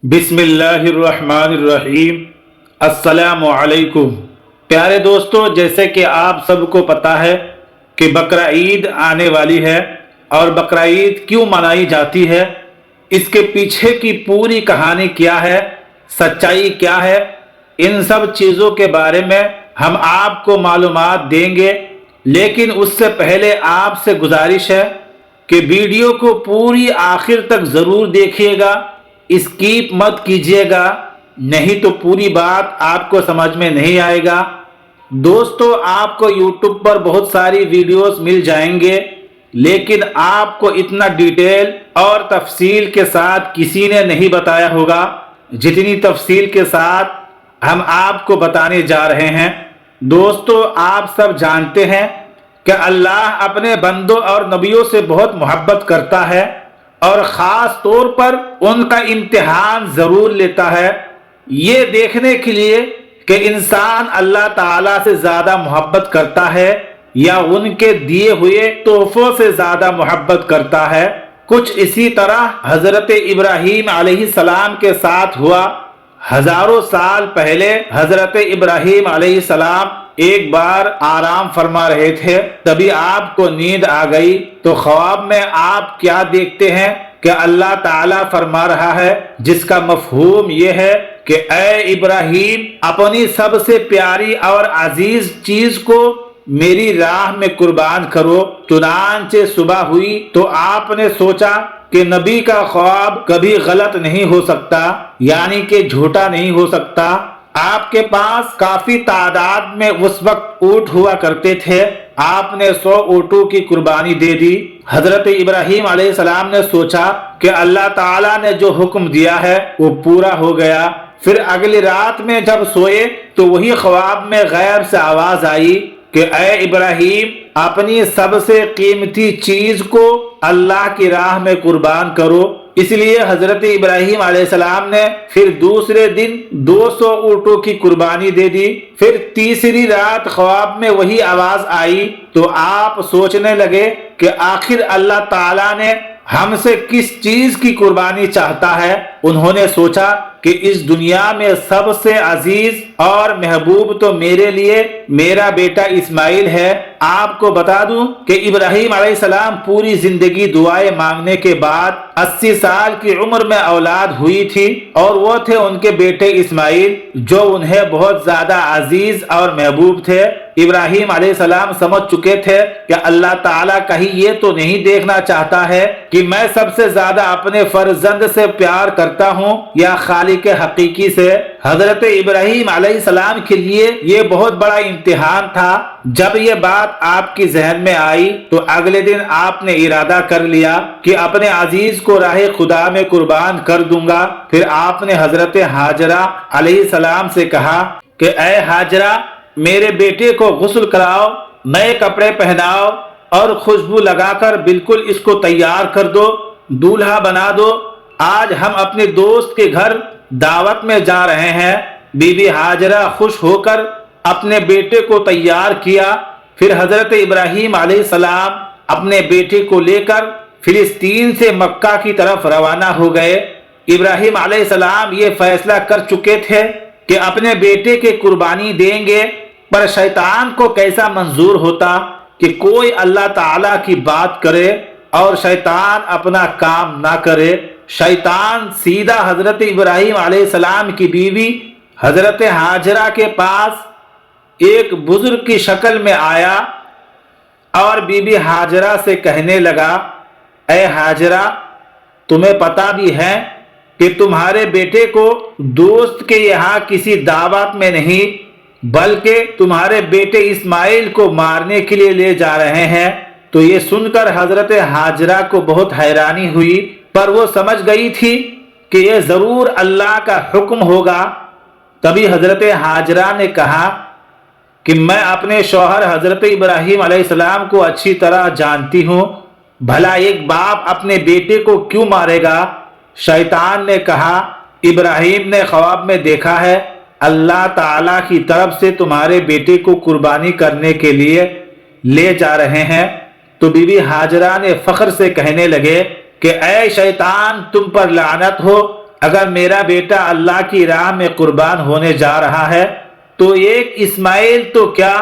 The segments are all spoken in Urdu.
بسم اللہ الرحمن الرحیم۔ السلام علیکم پیارے دوستو، جیسے کہ آپ سب کو پتہ ہے کہ بقرہ عید آنے والی ہے، اور بقرہ عید کیوں منائی جاتی ہے، اس کے پیچھے کی پوری کہانی کیا ہے، سچائی کیا ہے، ان سب چیزوں کے بارے میں ہم آپ کو معلومات دیں گے۔ لیکن اس سے پہلے آپ سے گزارش ہے کہ ویڈیو کو پوری آخر تک ضرور دیکھیے گا، اسکیپ مت کیجیے گا، نہیں تو پوری بات آپ کو سمجھ میں نہیں آئے گا۔ دوستو، آپ کو یوٹیوب پر بہت ساری ویڈیوز مل جائیں گے، لیکن آپ کو اتنا ڈیٹیل اور تفصیل کے ساتھ کسی نے نہیں بتایا ہوگا جتنی تفصیل کے ساتھ ہم آپ کو بتانے جا رہے ہیں۔ دوستو، آپ سب جانتے ہیں کہ اللہ اپنے بندوں اور نبیوں سے بہت محبت کرتا ہے، اور خاص طور پر ان کا امتحان ضرور لیتا ہے، یہ دیکھنے کے لیے کہ انسان اللہ تعالیٰ سے زیادہ محبت کرتا ہے یا ان کے دیے ہوئے تحفوں سے زیادہ محبت کرتا ہے۔ کچھ اسی طرح حضرت ابراہیم علیہ السلام کے ساتھ ہوا۔ ہزاروں سال پہلے حضرت ابراہیم علیہ السلام ایک بار آرام فرما رہے تھے، تبھی آپ کو نیند آ گئی، تو خواب میں آپ کیا دیکھتے ہیں کہ اللہ تعالیٰ فرما رہا ہے، جس کا مفہوم یہ ہے کہ اے ابراہیم، اپنی سب سے پیاری اور عزیز چیز کو میری راہ میں قربان کرو۔ چنانچہ صبح ہوئی تو آپ نے سوچا کہ نبی کا خواب کبھی غلط نہیں ہو سکتا، یعنی کہ جھوٹا نہیں ہو سکتا۔ آپ کے پاس کافی تعداد میں اس وقت اونٹ ہوا کرتے تھے، آپ نے 100 اونٹوں کی قربانی دے دی۔ حضرت ابراہیم علیہ السلام نے سوچا کہ اللہ تعالیٰ نے جو حکم دیا ہے وہ پورا ہو گیا۔ پھر اگلی رات میں جب سوئے تو وہی خواب میں غیب سے آواز آئی کہ اے ابراہیم، اپنی سب سے قیمتی چیز کو اللہ کی راہ میں قربان کرو۔ اس لیے حضرت ابراہیم علیہ السلام نے پھر دوسرے دن 200 اونٹوں کی قربانی دے دی۔ پھر تیسری رات خواب میں وہی آواز آئی تو آپ سوچنے لگے کہ آخر اللہ تعالیٰ نے ہم سے کس چیز کی قربانی چاہتا ہے۔ انہوں نے سوچا کہ اس دنیا میں سب سے عزیز اور محبوب تو میرے لیے میرا بیٹا اسماعیل ہے۔ آپ کو بتا دوں کہ ابراہیم علیہ السلام پوری زندگی دعائیں مانگنے کے بعد 80 سال کی عمر میں اولاد ہوئی تھی، اور وہ تھے ان کے بیٹے اسماعیل، جو انہیں بہت زیادہ عزیز اور محبوب تھے۔ ابراہیم علیہ السلام سمجھ چکے تھے کہ اللہ تعالیٰ کہیں یہ تو نہیں دیکھنا چاہتا ہے کہ میں سب سے زیادہ اپنے فرزند سے پیار کرتا ہوں یا خالق حقیقی سے۔ حضرت ابراہیم علیہ السلام کے لیے یہ بہت بڑا امتحان تھا۔ جب یہ بات آپ کی ذہن میں آئی تو اگلے دن آپ نے ارادہ کر لیا کہ اپنے عزیز کو راہ خدا میں قربان کر دوں گا۔ پھر آپ نے حضرت ہاجرہ علیہ السلام سے کہا کہ اے ہاجرہ، میرے بیٹے کو غسل کراؤ، نئے کپڑے پہناؤ اور خوشبو لگا کر بالکل اس کو تیار کر دو، دولہا بنا دو۔ آج ہم اپنے دوست کے گھر دعوت میں جا رہے ہیں۔ بی بی ہاجرہ خوش ہو کر اپنے بیٹے کو تیار کیا۔ پھر حضرت ابراہیم علیہ السلام اپنے بیٹے کو لے کر فلسطین سے مکہ کی طرف روانہ ہو گئے۔ ابراہیم علیہ السلام یہ فیصلہ کر چکے تھے کہ اپنے بیٹے کے قربانی دیں گے، پر شیطان کو کیسا منظور ہوتا کہ کوئی اللہ تعالیٰ کی بات کرے اور شیطان اپنا کام نہ کرے۔ شیطان سیدھا حضرت ابراہیم علیہ السلام کی بیوی حضرت ہاجرہ کے پاس ایک بزرگ کی شکل میں آیا اور بی بی ہاجرہ سے کہنے لگا، اے ہاجرہ، تمہیں پتہ بھی ہے کہ تمہارے بیٹے کو دوست کے یہاں کسی دعوت میں نہیں بلکہ تمہارے بیٹے اسماعیل کو مارنے کے لیے لے جا رہے ہیں۔ تو یہ سن کر حضرت ہاجرہ کو بہت حیرانی ہوئی، پر وہ سمجھ گئی تھی کہ یہ ضرور اللہ کا حکم ہوگا۔ تبھی حضرت ہاجرہ نے کہا کہ میں اپنے شوہر حضرت ابراہیم علیہ السلام کو اچھی طرح جانتی ہوں، بھلا ایک باپ اپنے بیٹے کو کیوں مارے گا؟ شیطان نے کہا، ابراہیم نے خواب میں دیکھا ہے اللہ تعالیٰ کی طرف سے تمہارے بیٹے کو قربانی کرنے کے لیے لے جا رہے ہیں۔ تو بی بی ہاجرہ نے فخر سے کہنے لگے کہ اے شیطان، تم پر لعنت ہو، اگر میرا بیٹا اللہ کی راہ میں قربان ہونے جا رہا ہے تو ایک اسماعیل تو کیا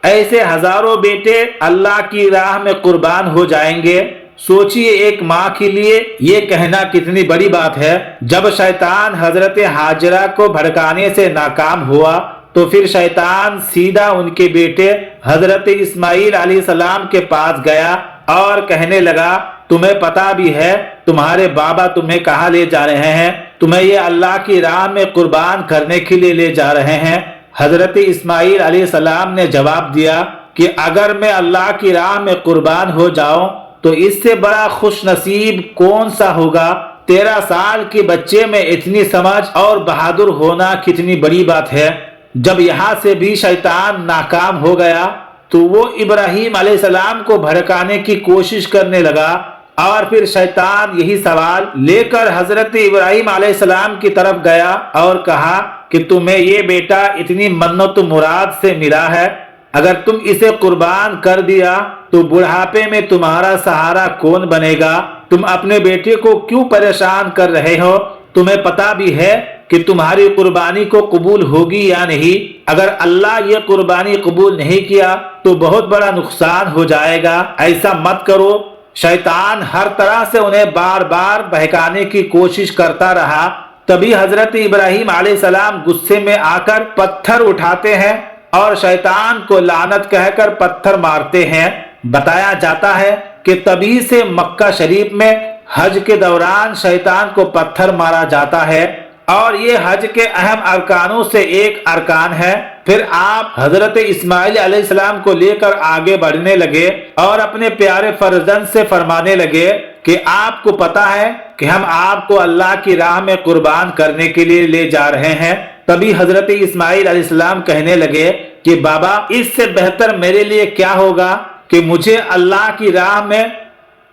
ایسے ہزاروں بیٹے اللہ کی راہ میں قربان ہو جائیں گے۔ سوچئے ایک ماں کے لیے یہ کہنا کتنی بڑی بات ہے۔ جب شیطان حضرت ہاجرہ کو بھڑکانے سے ناکام ہوا تو پھر شیطان سیدھا ان کے بیٹے حضرت اسماعیل علیہ السلام کے پاس گیا اور کہنے لگا، تمہیں پتا بھی ہے تمہارے بابا تمہیں کہاں لے جا رہے ہیں، تمہیں یہ اللہ کی راہ میں قربان کرنے کے لیے لے جا رہے ہیں۔ حضرت اسماعیل علیہ السلام نے جواب دیا کہ اگر میں اللہ کی راہ میں قربان ہو جاؤں تو اس سے بڑا خوش نصیب کون سا ہوگا۔ 13 سال کے بچے میں اتنی سمجھ اور بہادر ہونا کتنی بڑی بات ہے۔ جب یہاں سے بھی شیطان ناکام ہو گیا تو وہ ابراہیم علیہ السلام کو بھڑکانے کی کوشش کرنے لگا، اور پھر شیطان یہی سوال لے کر حضرت ابراہیم علیہ السلام کی طرف گیا اور کہا کہ تمہیں یہ بیٹا اتنی منت و مراد سے ملا ہے، اگر تم اسے قربان کر دیا تو بڑھاپے میں تمہارا سہارا کون بنے گا؟ تم اپنے بیٹے کو کیوں پریشان کر رہے ہو؟ تمہیں پتا بھی ہے کہ تمہاری قربانی کو قبول ہوگی یا نہیں؟ اگر اللہ یہ قربانی قبول نہیں کیا تو بہت بڑا نقصان ہو جائے گا، ایسا مت کرو۔ شیطان ہر طرح سے انہیں بار بار بہکانے کی کوشش کرتا رہا۔ تبھی حضرت ابراہیم علیہ السلام غصے میں آ کر پتھر اٹھاتے ہیں اور شیطان کو لعنت کہہ کر پتھر مارتے ہیں۔ بتایا جاتا ہے کہ تبھی سے مکہ شریف میں حج کے دوران شیطان کو پتھر مارا جاتا ہے، اور یہ حج کے اہم ارکانوں سے ایک ارکان ہے۔ پھر آپ حضرت اسماعیل علیہ السلام کو لے کر آگے بڑھنے لگے اور اپنے پیارے فرزند سے فرمانے لگے کہ آپ کو پتا ہے کہ ہم آپ کو اللہ کی راہ میں قربان کرنے کے لیے لے جا رہے ہیں۔ تبھی حضرت اسماعیل علیہ السلام کہنے لگے کہ بابا، اس سے بہتر میرے لیے کیا ہوگا کہ مجھے اللہ کی راہ میں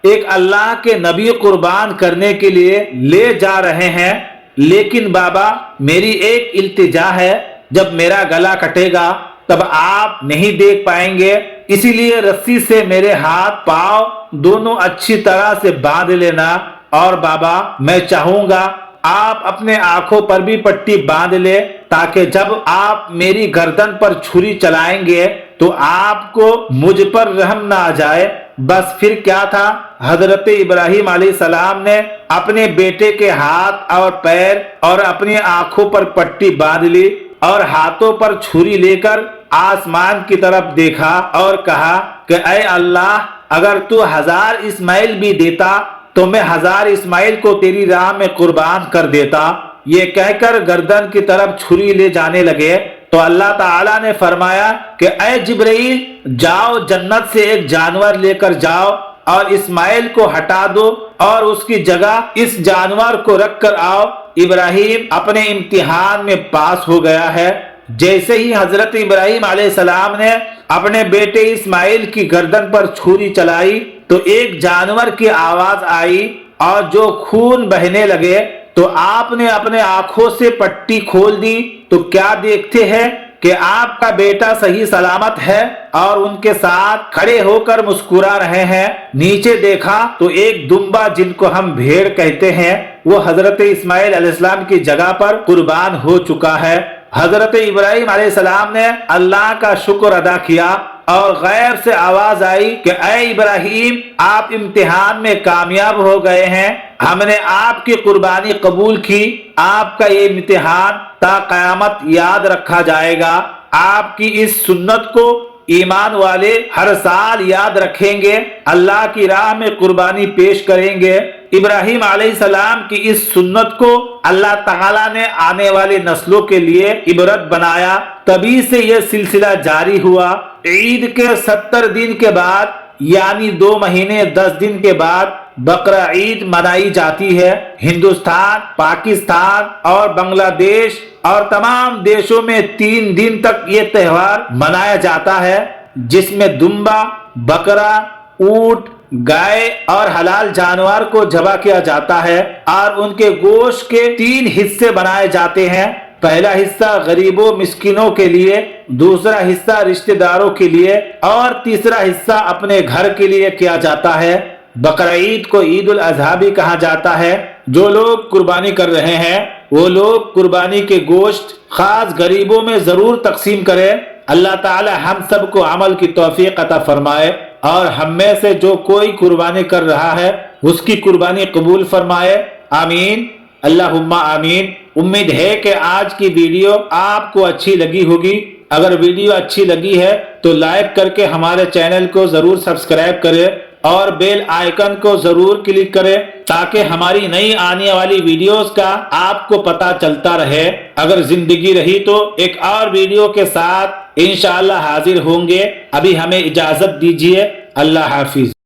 ایک اللہ کے نبی قربان کرنے کے لیے لے جا رہے ہیں، لیکن بابا میری ایک التجا ہے، جب میرا گلا کٹے گا تب آپ نہیں دیکھ پائیں گے، اسی لیے رسی سے میرے ہاتھ پاؤں دونوں اچھی طرح سے باندھ لینا، اور بابا میں چاہوں گا آپ اپنے آنکھوں پر بھی پٹی باندھ لے تاکہ جب آپ میری گردن پر چھری چلائیں گے تو آپ کو مجھ پر رحم نہ آ جائے۔ بس پھر کیا تھا، حضرت ابراہیم علیہ السلام نے اپنے بیٹے کے ہاتھ اور پیر اور اپنی آنکھوں پر پٹی باندھ لی اور ہاتھوں پر چھری لے کر آسمان کی طرف دیکھا اور کہا کہ اے اللہ، اگر تو 1000 اسماعیل بھی دیتا تو میں 1000 اسماعیل کو تیری راہ میں قربان کر دیتا۔ یہ کہہ کر گردن کی طرف چھری لے جانے لگے تو اللہ تعالیٰ نے فرمایا کہ اے جبرائیل، جاؤ جنت سے ایک جانور لے کر جاؤ اور اسماعیل کو ہٹا دو اور اس کی جگہ اس جانور کو رکھ کر آؤ۔ ابراہیم اپنے امتحان میں پاس ہو گیا ہے۔ جیسے ہی حضرت ابراہیم علیہ السلام نے اپنے بیٹے اسماعیل کی گردن پر چھری چلائی تو ایک جانور کی آواز آئی اور جو خون بہنے لگے، تو آپ نے اپنے آنکھوں سے پٹی کھول دی تو کیا دیکھتے ہیں کہ آپ کا بیٹا صحیح سلامت ہے اور ان کے ساتھ کھڑے ہو کر مسکرا رہے ہیں۔ نیچے دیکھا تو ایک دمبا، جن کو ہم بھیڑ کہتے ہیں، وہ حضرت اسماعیل علیہ السلام کی جگہ پر قربان ہو چکا ہے۔ حضرت ابراہیم علیہ السلام نے اللہ کا شکر ادا کیا اور غیب سے آواز آئی کہ اے ابراہیم، آپ امتحان میں کامیاب ہو گئے ہیں، ہم نے آپ کی قربانی قبول کی، آپ کا یہ امتحان تا قیامت یاد رکھا جائے گا۔ آپ کی اس سنت کو ایمان والے ہر سال یاد رکھیں گے، اللہ کی راہ میں قربانی پیش کریں گے۔ ابراہیم علیہ السلام کی اس سنت کو اللہ تعالیٰ نے آنے والی نسلوں کے لیے عبرت بنایا، تبھی سے یہ سلسلہ جاری ہوا۔ عید کے 70 دن کے بعد، یعنی 2 مہینے 10 دن کے بعد بقرہ عید منائی جاتی ہے۔ ہندوستان، پاکستان اور بنگلہ دیش اور تمام دیشوں میں 3 دن تک یہ تہوار منایا جاتا ہے، جس میں دمبا، بکرا، اونٹ، گائے اور حلال جانور کو ذبح کیا جاتا ہے اور ان کے گوشت کے 3 حصے بنائے جاتے ہیں۔ پہلا حصہ غریبوں مسکینوں کے لیے، دوسرا حصہ رشتہ داروں کے لیے اور تیسرا حصہ اپنے گھر کے لیے کیا جاتا ہے۔ بقرہ عید کو عید الاضحیٰ بھی کہا جاتا ہے۔ جو لوگ قربانی کر رہے ہیں وہ لوگ قربانی کے گوشت خاص غریبوں میں ضرور تقسیم کریں۔ اللہ تعالی ہم سب کو عمل کی توفیق عطا فرمائے اور ہم میں سے جو کوئی قربانی کر رہا ہے اس کی قربانی قبول فرمائے، آمین اللہم آمین۔ امید ہے کہ آج کی ویڈیو آپ کو اچھی لگی ہوگی۔ اگر ویڈیو اچھی لگی ہے تو لائک کر کے ہمارے چینل کو ضرور سبسکرائب کریں اور بیل آئیکن کو ضرور کلک کریں تاکہ ہماری نئی آنے والی ویڈیوز کا آپ کو پتہ چلتا رہے۔ اگر زندگی رہی تو ایک اور ویڈیو کے ساتھ انشاءاللہ حاضر ہوں گے۔ ابھی ہمیں اجازت دیجیے، اللہ حافظ۔